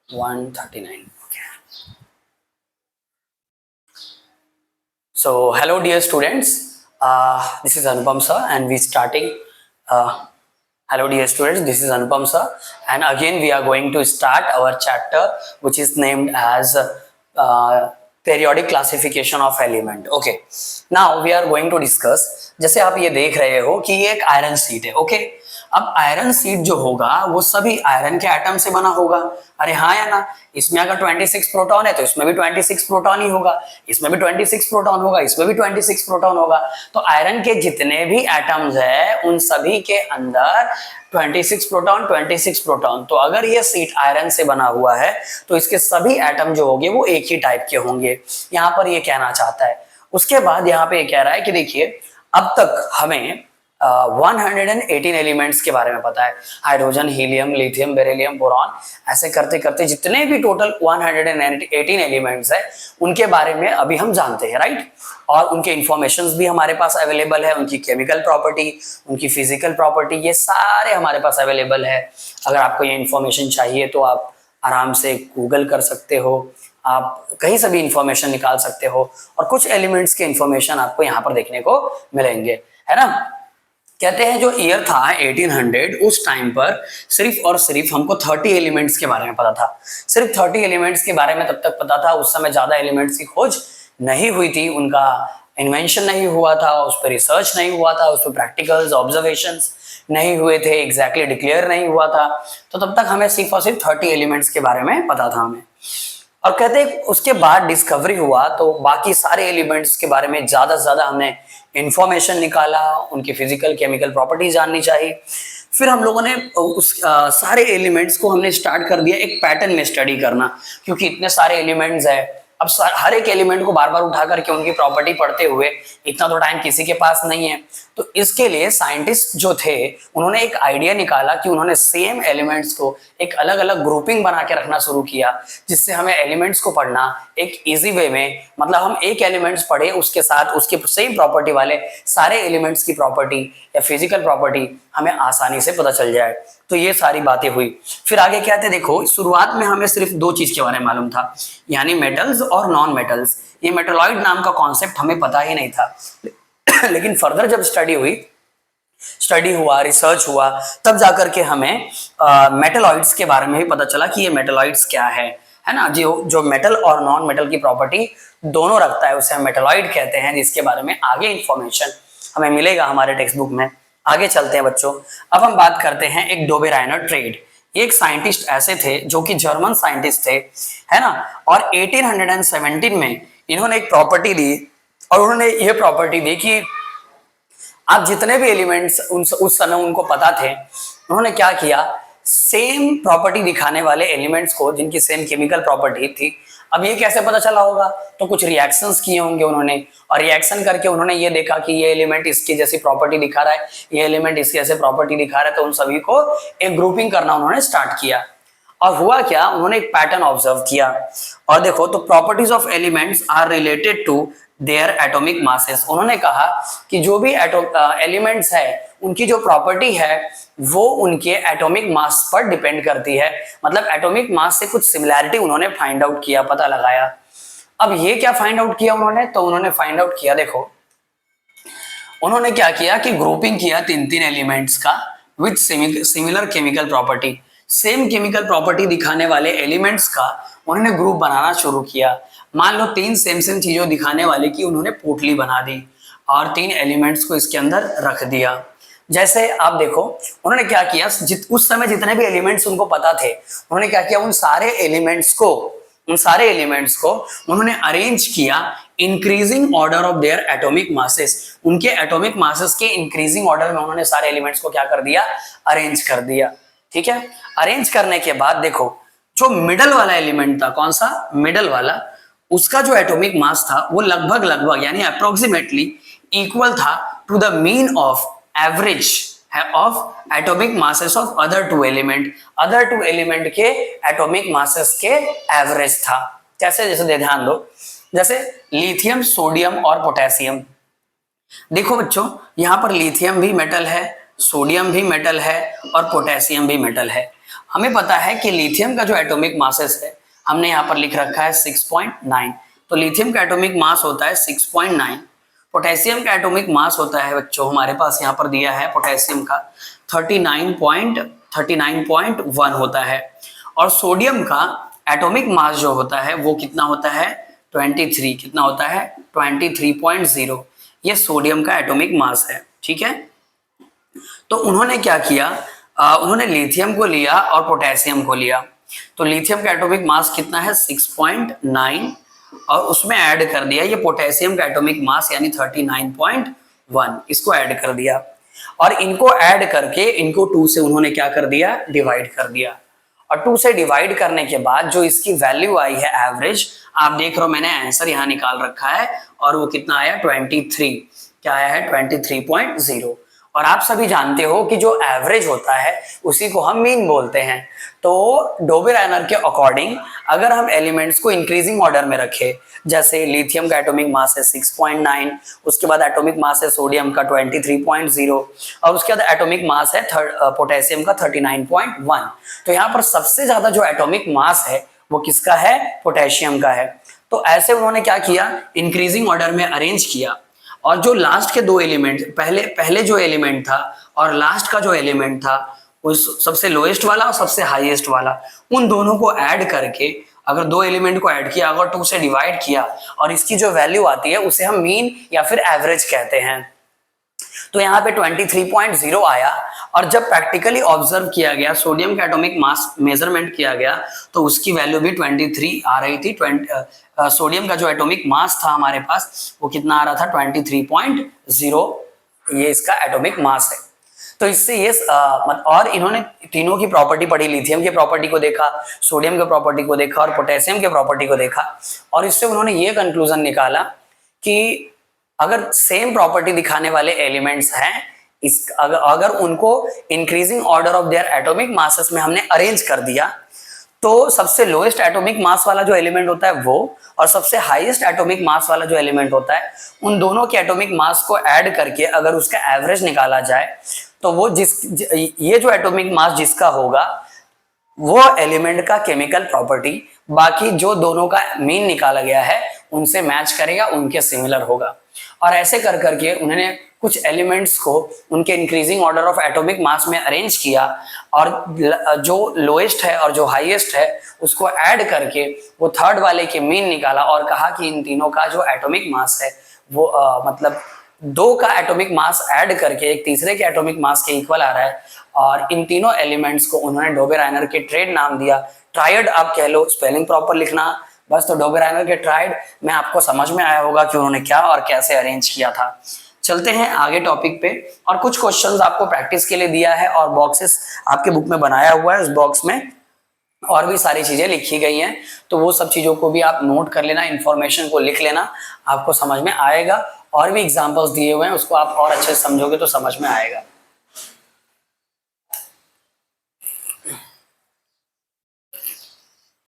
139. Okay. So, hello, dear students. This is Anupam sir, and we starting. Hello, dear students. This is Anupam sir, and again we are going to start our chapter, which is named as periodic classification of element. Okay. Now we are going to discuss. जैसे आप ये देख रहे हो कि ये एक iron seat है. ओके. अब आयरन सीट जो होगा वो सभी आयरन के एटम से बना होगा. अरे हाँ या ना. इसमें अगर 26 प्रोटॉन है तो इसमें भी 26 प्रोटॉन ही होगा, इसमें भी 26 प्रोटॉन होगा, इसमें भी 26 प्रोटॉन होगा. तो आयरन के जितने भी एटम्स है उन सभी के अंदर 26 प्रोटॉन 26 प्रोटॉन. तो अगर ये सीट आयरन से बना हुआ है तो इसके सभी एटम जो होंगे वो एक ही टाइप के होंगे. यहाँ पर ये कहना चाहता है. उसके बाद यहाँ पे ये कह रहा है कि देखिए अब तक हमें 118 एलिमेंट्स के बारे में पता है. Hydrogen, helium, lithium, beryllium, boron, ऐसे करते करते जितने भी टोटल 118 एलिमेंट्स है उनके बारे में अभी हम जानते हैं, राइट. और उनके इंफॉर्मेशंस भी हमारे पास अवेलेबल है. उनकी केमिकल प्रॉपर्टी, उनकी फिजिकल प्रॉपर्टी, ये सारे हमारे पास अवेलेबल है. अगर आपको ये इंफॉर्मेशन चाहिए तो आप आराम से गूगल कर सकते हो, आप कहीं से भी इंफॉर्मेशन निकाल सकते हो. और कुछ एलिमेंट्स के इंफॉर्मेशन आपको यहाँ पर देखने को मिलेंगे, है ना. कहते हैं जो ईयर था 1800, उस टाइम पर सिर्फ और सिर्फ हमको 30 एलिमेंट्स के बारे में पता था. सिर्फ 30 एलिमेंट्स के बारे में तब तक पता था. उस समय ज्यादा एलिमेंट्स की खोज नहीं हुई थी, उनका इन्वेंशन नहीं हुआ था, उस पर रिसर्च नहीं हुआ था, उस पर प्रैक्टिकल्स ऑब्जर्वेशंस नहीं हुए थे, एग्जैक्टली डिक्लेयर नहीं हुआ था. तो तब तक हमें सिर्फ और सिर्फ 30 एलिमेंट्स के बारे में पता था हमें. और कहते हैं उसके बाद डिस्कवरी हुआ तो बाकी सारे एलिमेंट्स के बारे में ज्यादा से ज्यादा हमने इंफॉर्मेशन निकाला, उनकी फिजिकल केमिकल प्रॉपर्टी जाननी चाहिए. फिर हम लोगों ने उस सारे एलिमेंट्स को हमने स्टार्ट कर दिया एक पैटर्न में स्टडी करना, क्योंकि इतने सारे एलिमेंट्स है. अब हर एक एलिमेंट को बार बार उठा करके उनकी प्रॉपर्टी पढ़ते हुए इतना तो टाइम किसी के पास नहीं है. तो इसके लिए साइंटिस्ट जो थे उन्होंने एक आइडिया निकाला कि उन्होंने सेम एलिमेंट्स को एक अलग अलग ग्रुपिंग बना के रखना शुरू किया, जिससे हमें एलिमेंट्स को पढ़ना एक इजी वे में, मतलब हम एक एलिमेंट्स पढ़े उसके साथ उसके सेम प्रॉपर्टी वाले सारे एलिमेंट्स की प्रॉपर्टी या फिजिकल प्रॉपर्टी हमें आसानी से पता चल जाए. तो ये सारी बातें हुई. फिर आगे क्या थे देखो, शुरुआत में हमें सिर्फ दो चीज के बारे में मालूम था, यानी मेटल्स और नॉन मेटल्स. ये मेटलॉइड नाम का कॉन्सेप्ट हमें पता ही नहीं था. लेकिन फर्दर जब स्टडी हुआ, रिसर्च हुआ, तब जाकर के हमें मेटलॉइड्स के बारे में भी पता चला कि ये मेटलॉइड्स क्या है ना. जो मेटल और नॉन मेटल की प्रॉपर्टी दोनों रखता है उसे हम मेटलॉइड कहते हैं, जिसके बारे में आगे इंफॉर्मेशन हमें मिलेगा हमारे टेक्स्ट बुक में. आगे चलते हैं बच्चों. अब हम बात करते हैं एक डोबे राइनर ट्रेड. एक साइंटिस्ट ऐसे थे जो कि जर्मन साइंटिस्ट थे, है ना. और 1817 में इन्होंने एक प्रॉपर्टी दी, और उन्होंने ये प्रॉपर्टी दी कि आप जितने भी एलिमेंट्स उस समय उनको पता थे, उन्होंने क्या किया, सेम प्रॉपर्टी दिखाने वाले एलिमेंट्स को जिनकी सेम केमिकल प्रॉपर्टी थी. अब ये कैसे पता चला होगा, तो कुछ रिएक्शंस किए होंगे उन्होंने, और रिएक्शन करके उन्होंने ये देखा कि ये एलिमेंट इसकी जैसी प्रॉपर्टी दिखा रहा है, ये एलिमेंट इसकी जैसे प्रॉपर्टी दिखा रहा है. तो उन सभी को एक ग्रुपिंग करना उन्होंने स्टार्ट किया. और हुआ क्या, उन्होंने एक पैटर्न ऑब्जर्व किया. और देखो, तो properties of elements are related to their atomic masses. उन्होंने कहा कि जो भी एलिमेंट्स है उनकी जो प्रॉपर्टी है वो उनके एटॉमिक मास पर डिपेंड करती है. मतलब एटॉमिक मास से कुछ सिमिलैरिटी उन्होंने फाइंड आउट किया, पता लगाया. अब ये क्या फाइंड आउट किया उन्होंने, तो उन्होंने फाइंड आउट किया, देखो उन्होंने क्या किया कि ग्रुपिंग किया तीन एलिमेंट्स का with similar chemical property. Same chemical property दिखाने वाले एलिमेंट्स का उन्होंने ग्रुप बनाना शुरू किया. मान लो तीन सेम चीजों दिखाने वाले की उन्होंने पोटली बना दी और तीन एलिमेंट्स को इसके अंदर रख दिया. जैसे आप देखो उन्होंने क्या किया, उस समय जितने भी एलिमेंट्स उनको पता थे उन्होंने क्या किया, उन सारे एलिमेंट्स को उन्होंने अरेंज किया increasing order of their atomic masses. उनके एटॉमिक मासेस के इंक्रीजिंग ऑर्डर में उन्होंने सारे एलिमेंट्स को क्या कर दिया, अरेंज कर दिया. ठीक है. अरेंज करने के बाद देखो जो मिडल वाला एलिमेंट था, कौन सा, मिडल वाला, उसका जो एटॉमिक मास था वो लगभग यानी अप्रोक्सीमेटली इक्वल था to the mean of average of atomic masses of other two element के एटॉमिक मासेस के एवरेज था. कैसे, जैसे ध्यान दो, जैसे लिथियम, सोडियम और पोटेशियम. देखो बच्चों, यहां पर लिथियम भी मेटल है, सोडियम भी मेटल है और पोटेशियम भी मेटल है. हमें पता है कि लिथियम का जो एटॉमिक मासेस है हमने यहाँ पर लिख रखा है 6.9, तो लिथियम का एटॉमिक मास होता है 6.9। पोटेशियम का एटॉमिक मास होता है बच्चों, हमारे पास यहाँ पर दिया है पोटेशियम का 39.1 होता है, और सोडियम का एटॉमिक मास जो होता है वो कितना होता है 23, कितना होता है 23.0, ये सोडियम का एटॉमिक मास है। ठीक है, तो उन्होंने क्या किया, उन्होंने लिथियम को लिया और पोटेशियम को लिया। तो लिथियम का एटॉमिक मास कितना है 6.9 और उसमें ऐड कर दिया ये पोटेशियम का एटॉमिक मास यानी 39.1, इसको ऐड कर दिया और इनको ऐड करके इनको 2 से उन्होंने क्या कर दिया, डिवाइड कर दिया। और 2 से डिवाइड करने के बाद जो इसकी वैल्यू आई है एवरेज, आप देख रहे हो मैंने आंसर यहाँ निकाल रखा है और वो कितना आया 23, क्या आया है 23.0। और आप सभी जानते हो कि जो एवरेज होता है उसी को हम मीन बोलते हैं। तो डोबेराइनर के अकॉर्डिंग अगर हम एलिमेंट्स को इंक्रीजिंग ऑर्डर में रखें, जैसे लिथियम का एटॉमिक मास है 6.9, उसके बाद एटॉमिक मास है सोडियम का 23.0 और उसके बाद एटॉमिक मास है पोटेशियम का 39.1, तो यहाँ पर सबसे ज्यादा जो एटॉमिक मास है वो किसका है, पोटेशियम का है। तो ऐसे उन्होंने क्या किया, इंक्रीजिंग ऑर्डर में अरेंज किया और जो लास्ट के 2 एलिमेंट, पहले जो एलिमेंट था और लास्ट का जो एलिमेंट था, उस सबसे लोएस्ट वाला और सबसे हाईएस्ट वाला, उन दोनों को ऐड करके अगर 2 एलिमेंट को ऐड किया, अगर 2 से डिवाइड किया और इसकी जो वैल्यू आती है उसे हम मीन या फिर एवरेज कहते हैं। तो यहाँ पे 23.0 आया और जब प्रैक्टिकली ऑब्जर्व किया गया, सोडियम का एटॉमिक मास मेजरमेंट किया गया तो उसकी वैल्यू भी 23 आ रही थी। सोडियम का जो एटॉमिक मास था हमारे पास वो कितना आ रहा था 23.0, ये इसका एटॉमिक मास है। तो इससे ये और इन्होंने तीनों की प्रॉपर्टी पढ़ी, लिथियम की प्रॉपर्टी को देखा, सोडियम की प्रॉपर्टी को देखा और पोटेशियम की प्रॉपर्टी को देखा और इससे उन्होंने ये कंक्लूजन निकाला कि अगर सेम प्रॉपर्टी दिखाने वाले एलिमेंट्स हैं, अगर उनको increasing order of their atomic masses में हमने अरेंज कर दिया तो सबसे लोएस्ट एटॉमिक मास वाला जो एलिमेंट होता है वो और सबसे हाईएस्ट एटॉमिक मास वाला जो एलिमेंट होता है, उन दोनों के एटॉमिक मास को ऐड करके अगर उसका एवरेज निकाला जाए तो वो ये जो एटॉमिक मास जिसका होगा वो एलिमेंट का केमिकल प्रॉपर्टी बाकी जो दोनों का मीन निकाला गया है उनसे मैच करेगा, उनके सिमिलर होगा। और ऐसे कर करके उन्होंने कुछ एलिमेंट्स को उनके increasing order of atomic mass में अरेंज किया और जो लोएस्ट है और जो हाईएस्ट है उसको ऐड करके वो थर्ड वाले के मीन निकाला और कहा कि इन तीनों का जो एटॉमिक मास है वो मतलब 2 का एटॉमिक मास ऐड करके एक तीसरे के एटॉमिक मास के इक्वल आ रहा है। और इन तीनों एलिमेंट्स को उन्होंने डोबेराइनर के ट्रेड नाम दिया, ट्रायड आप कह लो, स्पेलिंग प्रॉपर लिखना बस। तो डोबेराइनर के ट्रायड में आपको समझ में आया होगा कि उन्होंने क्या और कैसे अरेंज किया था। चलते हैं आगे टॉपिक पे और कुछ क्वेश्चंस आपको प्रैक्टिस के लिए दिया है और बॉक्सेस आपके बुक में बनाया हुआ है, उस बॉक्स में और भी सारी चीजें लिखी गई हैं, तो वो सब चीजों को भी आप नोट कर लेना, इंफॉर्मेशन को लिख लेना, आपको समझ में आएगा। और भी एग्जांपल्स दिए हुए हैं, उसको आप और अच्छे से समझोगे तो समझ में आएगा।